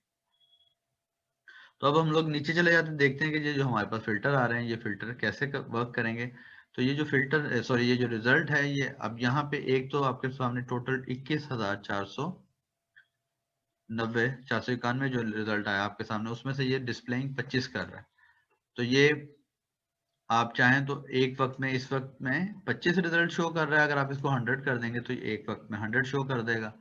Speaker 1: तो अब हम लोग नीचे चले जाते हैं, देखते हैं कि ये जो हमारे पास फिल्टर आ रहे हैं ये फिल्टर कैसे वर्क करेंगे। तो ये जो फिल्टर सॉरी ये जो रिजल्ट है ये अब यहाँ पे एक तो आपके सामने टोटल 21,490 491 जो रिजल्ट आया आपके सामने, उसमें से ये डिस्प्लेइंग 25 कर रहा है। तो ये आप चाहें तो एक वक्त में इस वक्त में 25 रिजल्ट शो कर रहा है, अगर आप इसको 100 कर देंगे तो ये एक वक्त में 100 शो कर देगा।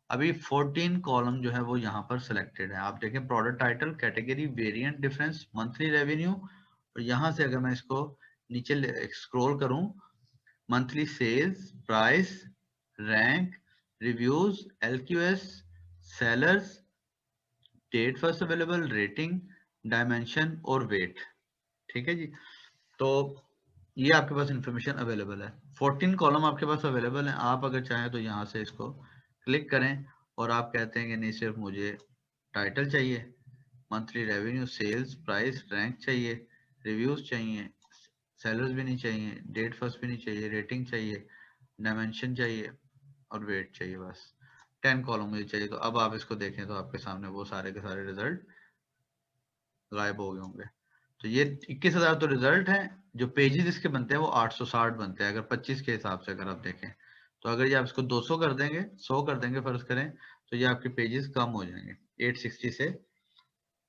Speaker 1: अभी 14 कॉलम जो है वो यहाँ पर सिलेक्टेड है, आप देखें product title, category, variant, difference, monthly revenue, और यहाँ से अगर मैं इसको नीचे स्क्रॉल करूं, monthly sales, price, rank, reviews, LQS, sellers, date first available, rating, dimension और वेट। ठीक है जी, तो ये आपके पास इंफॉर्मेशन अवेलेबल है, 14 कॉलम आपके पास अवेलेबल है। आप अगर चाहें तो यहाँ से इसको क्लिक करें, और आप कहते हैं कि नहीं सिर्फ मुझे टाइटल चाहिए, monthly revenue, sales, price, rank चाहिए, रिव्यूज चाहिए, सेलर्स भी नहीं चाहिए, डेट फर्स्ट भी नहीं चाहिए, रेटिंग चाहिए, डायमेंशन चाहिए और वेट चाहिए, बस 10 कॉलम मुझे चाहिए। तो अब आप इसको देखें तो आपके सामने वो सारे के सारे रिजल्ट गायब हो गए होंगे। तो ये 21,000 तो रिजल्ट है, जो पेजेस इसके बनते हैं वो 860 बनते हैं, अगर 25 के हिसाब से अगर आप देखें। तो अगर ये आप इसको 200 कर देंगे, 100 कर देंगे फर्ज करें, तो ये आपके पेजेस कम हो जाएंगे, 860 से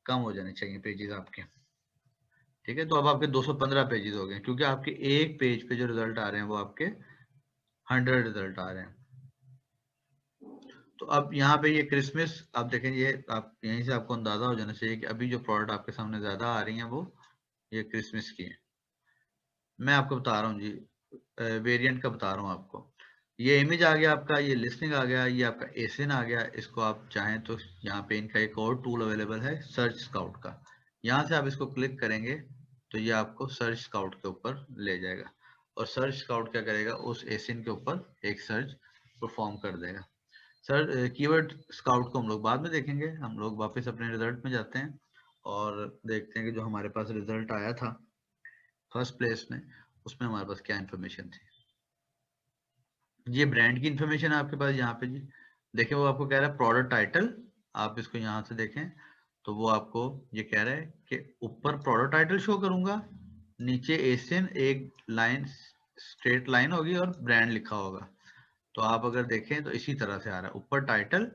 Speaker 1: कम हो जाने चाहिए पेजेस आपके। ठीक है, तो अब आपके 215 पेजेस हो गए, क्योंकि आपके एक पेज पे जो रिजल्ट आ रहे हैं वो आपके 100 रिजल्ट आ रहे हैं। तो अब यहाँ पे ये क्रिसमस आप देखें, ये आप यहीं से आपको अंदाजा हो जाना चाहिए कि अभी जो प्रोडक्ट आपके सामने ज्यादा आ रही हैं वो ये क्रिसमस की है। मैं आपको बता रहा हूँ जी, वेरिएंट का बता रहा हूँ आपको। ये इमेज आ गया आपका, ये लिस्टिंग आ गया, ये आपका एसिन आ गया। इसको आप चाहें तो यहाँ पे इनका एक और टूल अवेलेबल है सर्च स्काउट का, यहाँ से आप इसको क्लिक करेंगे तो ये आपको सर्च स्काउट के ऊपर ले जाएगा, और सर्च स्काउट क्या करेगा, उस एसिन के ऊपर एक सर्च परफॉर्म कर देगा। सर कीवर्ड स्काउट को हम लोग बाद में देखेंगे, हम लोग वापस अपने रिजल्ट में जाते हैं और देखते हैं कि जो हमारे पास रिजल्ट आया था फर्स्ट प्लेस में, उसमें हमारे पास क्या इन्फॉर्मेशन थी। ये ब्रांड की इन्फॉर्मेशन है आपके पास यहाँ पे जी, देखें वो आपको कह रहा है प्रोडक्ट टाइटल, आप इसको यहाँ से देखें तो वो आपको ये कह रहा है कि ऊपर प्रोडक्ट टाइटल शो करूंगा, नीचे एशियन एक लाइन स्ट्रेट लाइन होगी और ब्रांड लिखा होगा। तो आप अगर देखें तो इसी तरह से आ रहा है, ऊपर टाइटल,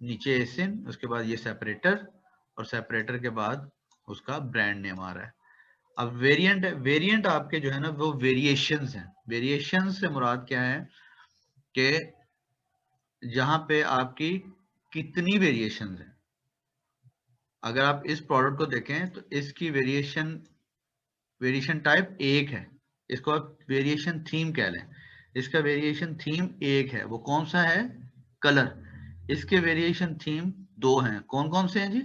Speaker 1: नीचे एशियन, उसके बाद ये सेपरेटर, और सेपरेटर के बाद उसका ब्रांड नेम आ रहा है। अब वेरिएंट आपके जो है ना वो वेरिएशंस हैं। वेरिएशंस से मुराद क्या है कि जहां पे आपकी कितनी वेरिएशंस हैं। अगर आप इस प्रोडक्ट को देखें तो इसकी वेरिएशन टाइप एक है, इसको आप वेरिएशन थीम कह लें। इसका वेरिएशन थीम एक है, वो कौन सा है? कलर। इसके वेरिएशन थीम दो हैं, कौन कौन से हैं जी?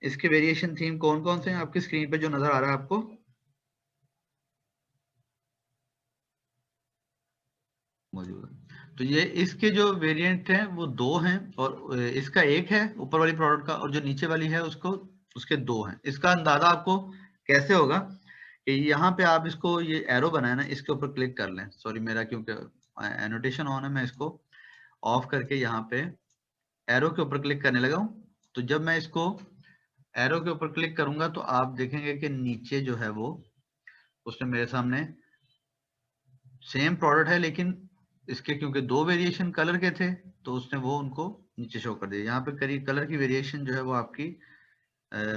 Speaker 1: इसके वेरिएशन थीम कौन कौन से हैं आपकी स्क्रीन पे जो नजर आ रहा है आपको? मौजूद है। तो ये इसके जो वेरिएंट हैं वो दो हैं, और इसका एक है ऊपर वाली प्रोडक्ट का, और जो नीचे वाली है उसको उसके दो हैं। इसका अंदाजा आपको कैसे होगा कि यहाँ पे आप इसको ये एरो बनाए ना, इसके ऊपर क्लिक कर लें। सॉरी मेरा क्योंकि एनोटेशन ऑन है, मैं इसको ऑफ करके यहाँ पे एरो के ऊपर क्लिक करने लगा हूँ। तो जब मैं इसको एरो के ऊपर क्लिक करूंगा तो आप देखेंगे कि नीचे जो है वो उसने मेरे सामने सेम प्रोडक्ट है, लेकिन इसके क्योंकि दो वेरिएशन कलर के थे तो उसने वो उनको नीचे शो कर दिया। यहाँ पे करीब कलर की वेरिएशन जो है वो आपकी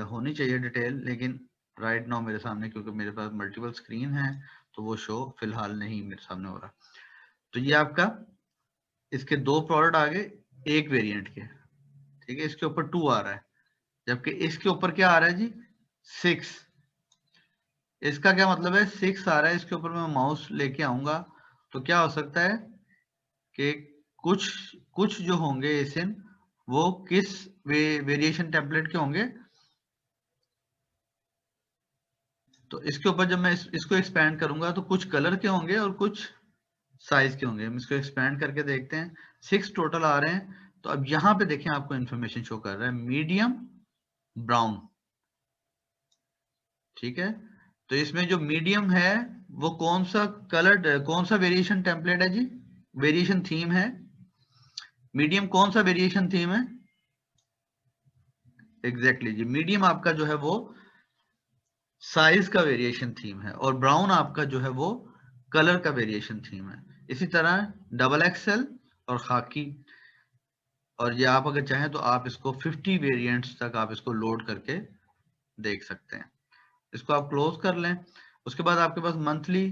Speaker 1: होनी चाहिए डिटेल, लेकिन राइट नाउ मेरे सामने क्योंकि मेरे पास मल्टीपल स्क्रीन है तो वो शो फिलहाल नहीं मेरे सामने हो रहा। तो ये आपका इसके दो प्रोडक्ट आ गए एक वेरिएंट के, ठीक है। इसके ऊपर 2 आ रहा है, जबकि इसके ऊपर क्या आ रहा है जी? 6। इसका क्या मतलब है? 6 आ रहा है, इसके ऊपर मैं माउस लेके आऊंगा तो क्या हो सकता है कि कुछ कुछ जो होंगे एसियन वो किस वेरिएशन टेम्पलेट के होंगे। तो इसके ऊपर जब मैं इसको एक्सपैंड करूंगा तो कुछ कलर के होंगे और कुछ साइज के होंगे। हम इसको एक्सपैंड करके देखते हैं, 6 टोटल आ रहे हैं। तो अब यहाँ पे देखें आपको इंफॉर्मेशन शो कर रहा है मीडियम ब्राउन, ठीक है। तो इसमें जो मीडियम है वो कौन सा कलर, कौन सा वेरिएशन टेम्पलेट है जी? वेरिएशन थीम है मीडियम। कौन सा वेरिएशन थीम है? एग्जैक्टली जी, मीडियम आपका जो है वो साइज का वेरिएशन थीम है, और ब्राउन आपका जो है वो कलर का वेरिएशन थीम है। इसी तरह डबल एक्सएल और खाकी, और ये आप अगर चाहें तो आप इसको 50 वेरिएंट्स तक आप इसको लोड करके देख सकते हैं। इसको आप क्लोज कर लें। उसके बाद आपके पास मंथली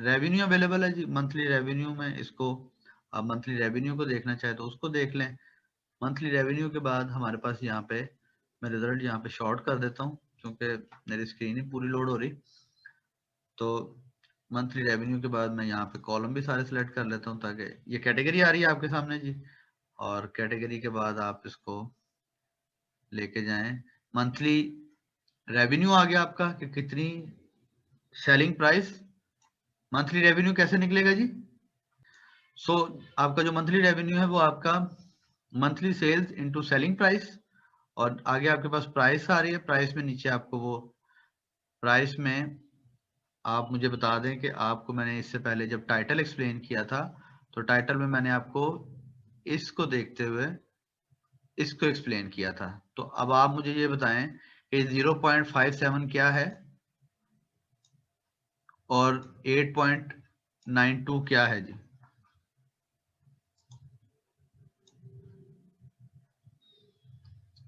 Speaker 1: रेवेन्यू अवेलेबल है जी। मंथली रेवेन्यू में इसको आप मंथली रेवेन्यू को देखना चाहे तो उसको देख लें। मंथली रेवेन्यू के बाद हमारे पास यहाँ पे मैं रिजल्ट यहाँ पे शॉर्ट कर देता हूँ क्योंकि मेरी स्क्रीन ही पूरी लोड हो रही। तो मंथली रेवेन्यू के बाद मैं यहाँ पे कॉलम भी सारे सिलेक्ट कर लेता हूँ ताकि ये कैटेगरी आ रही है आपके सामने जी। और कैटेगरी के बाद आप इसको लेके जाएं। मंथली रेवेन्यू आ गया आपका कि कितनी सेलिंग प्राइस। मंथली रेवेन्यू कैसे निकलेगा जी? आपका जो मंथली रेवेन्यू है वो आपका monthly sales into selling price, और आगे आपके पास प्राइस आ रही है। प्राइस में नीचे आपको वो प्राइस में आप मुझे बता दें कि आपको मैंने इससे पहले जब टाइटल एक्सप्लेन किया था तो टाइटल में मैंने आपको इसको देखते हुए इसको एक्सप्लेन किया था। तो अब आप मुझे ये बताएं कि 0.57 क्या है और 8.92 क्या है जी?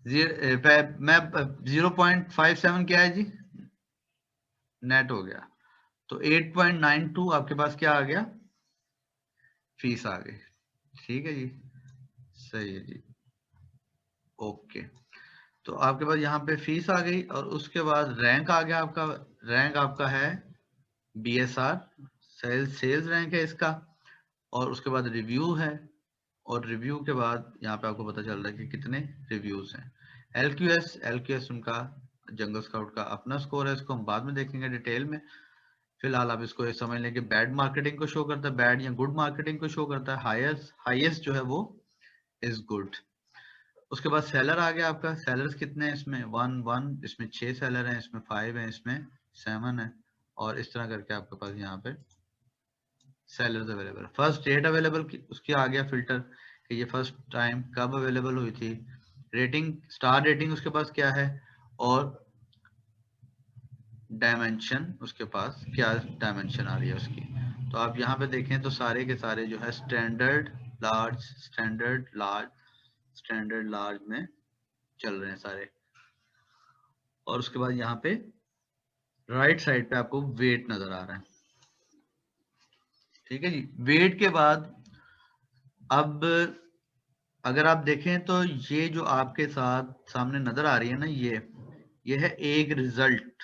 Speaker 1: मैं 0.57 क्या है जी? नेट हो गया। तो 8.92 आपके पास क्या आ गया? फीस आ गई। ठीक है जी, सही है जी, ओके। तो आपके पास यहाँ पे फीस आ गई, और उसके बाद रैंक आ गया आपका। रैंक आपका है BSR, सेल्स रैंक है इसका। और उसके बाद रिव्यू है, और रिव्यू के बाद यहाँ पे आपको पता चल रहा है कि कितने रिव्यूज हैं। LQS उनका जंगल स्काउट का अपना स्कोर है, इसको हम बाद में देखेंगे डिटेल में। फिलहाल आप इसको ये समझ लें कि बैड मार्केटिंग को शो करता है, बैड या गुड मार्केटिंग को शो करता है। हाईएस्ट जो है वो इज गुड। उसके बाद सेलर आ गया आपका। सेलर्स कितने हैं इसमें? 1 इसमें 6 सेलर हैं, इसमें 5 हैं, इसमें 7 है, और इस तरह करके आपके पास यहाँ पे sellers available. First date available उसकी आ गया फिल्टर कि ये फर्स्ट टाइम कब अवेलेबल हुई थी। रेटिंग, स्टार रेटिंग उसके पास क्या है, और डायमेंशन उसके पास क्या डायमेंशन आ रही है उसकी। तो आप यहाँ पे देखें तो सारे के सारे जो है स्टैंडर्ड लार्ज, स्टैंडर्ड लार्ज में चल रहे हैं सारे। और उसके बाद यहाँ पे राइट साइड पे आपको वेट नजर आ रहा है, ठीक है जी। वेट के बाद अब अगर आप देखें तो ये जो आपके साथ सामने नजर आ रही है ना, ये है एक रिजल्ट।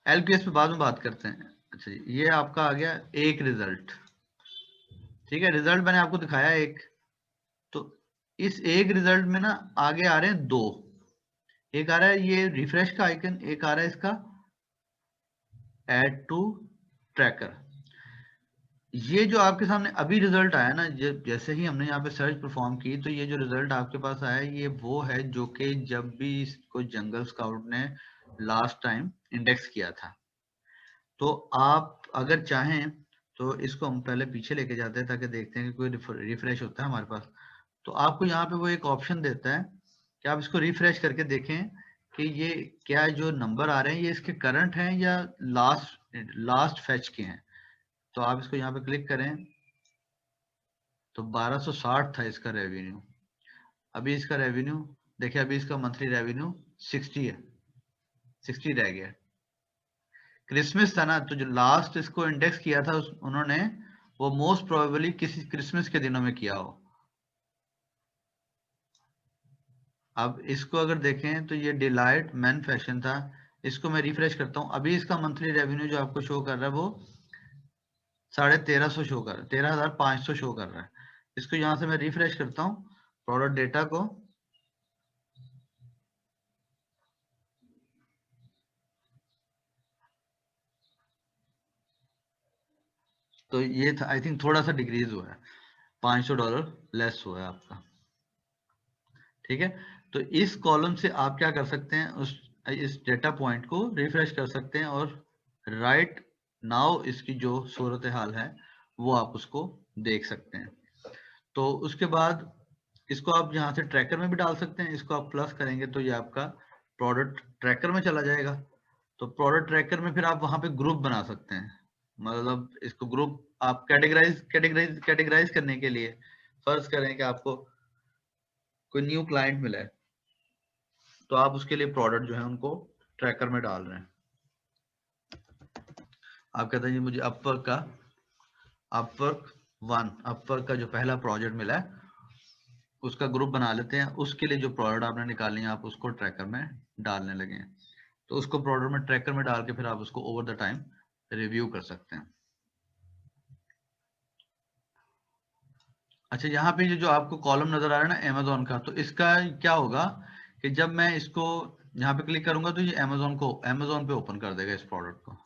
Speaker 1: एलपीएस पे बाद में बात करते हैं। अच्छा जी, ये आपका आ गया एक रिजल्ट, ठीक है। रिजल्ट मैंने आपको दिखाया एक, तो इस एक रिजल्ट में ना आगे आ रहे हैं दो। एक आ रहा है ये रिफ्रेश का आइकन, एक आ रहा है इसका ऐड टू ट्रैकर। ये जो आपके सामने अभी रिजल्ट आया ना, जैसे ही हमने यहाँ पे सर्च परफॉर्म की, तो ये जो रिजल्ट आपके पास आया, ये वो है जो कि जब भी इसको जंगल स्काउट ने लास्ट टाइम इंडेक्स किया था। तो आप अगर चाहें तो इसको हम पहले पीछे लेके जाते हैं ताकि देखते हैं कि कोई रिफ्रेश होता है हमारे पास। तो आपको यहाँ पे वो एक ऑप्शन देता है कि आप इसको रिफ्रेश करके देखें कि ये क्या जो नंबर आ रहे हैं ये इसके करंट हैं या लास्ट फैच के हैं। तो आप इसको यहाँ पे क्लिक करें तो 1260 था इसका रेवेन्यू। अभी इसका रेवेन्यू देखिए, अभी इसका मंथली रेवेन्यू 60 है, 60 रह गया। क्रिसमस था ना, तो जो लास्ट इसको इंडेक्स किया था उन्होंने वो मोस्ट प्रोबेबली किसी क्रिसमस के दिनों में किया हो। अब इसको अगर देखें तो ये डिलाइट मैन फैशन था, इसको मैं रिफ्रेश करता हूँ। अभी इसका मंथली रेवेन्यू जो आपको शो कर रहा है वो 1350 शो कर रहा है, 13,500 शो कर रहा है। इसको यहाँ से मैं रिफ्रेश करता हूँ प्रोडक्ट डेटा को, तो ये था आई थिंक थोड़ा सा डिक्रीज हुआ है, $500 लेस हुआ है आपका, ठीक है। तो इस कॉलम से आप क्या कर सकते हैं, इस डेटा पॉइंट को रिफ्रेश कर सकते हैं और राइट नाउ इसकी जो सूरत हाल है वो आप उसको देख सकते हैं। तो उसके बाद इसको आप यहाँ से ट्रैकर में भी डाल सकते हैं। इसको आप प्लस करेंगे तो ये आपका प्रोडक्ट ट्रैकर में चला जाएगा। तो प्रोडक्ट ट्रैकर में फिर आप वहां पे ग्रुप बना सकते हैं, मतलब इसको ग्रुप आप कैटेगराइज करने के लिए, फर्ज करें कि आपको कोई न्यू क्लाइंट मिला है तो आप उसके लिए प्रोडक्ट जो है उनको ट्रैकर में डाल रहे हैं। आप कहते हैं जी मुझे अपवर्क का जो पहला प्रोजेक्ट मिला है उसका ग्रुप बना लेते हैं। उसके लिए जो प्रोडक्ट आपने निकालनी है आप उसको ट्रैकर में डालने लगे हैं। तो उसको प्रोडक्ट में ट्रैकर में डाल के फिर आप उसको ओवर द टाइम रिव्यू कर सकते हैं। अच्छा, यहाँ पे ये जो आपको कॉलम नजर आ रहा है ना अमेजोन का, तो इसका क्या होगा कि जब मैं इसको यहाँ पे क्लिक करूंगा तो ये अमेजोन पे ओपन कर देगा इस प्रोडक्ट को।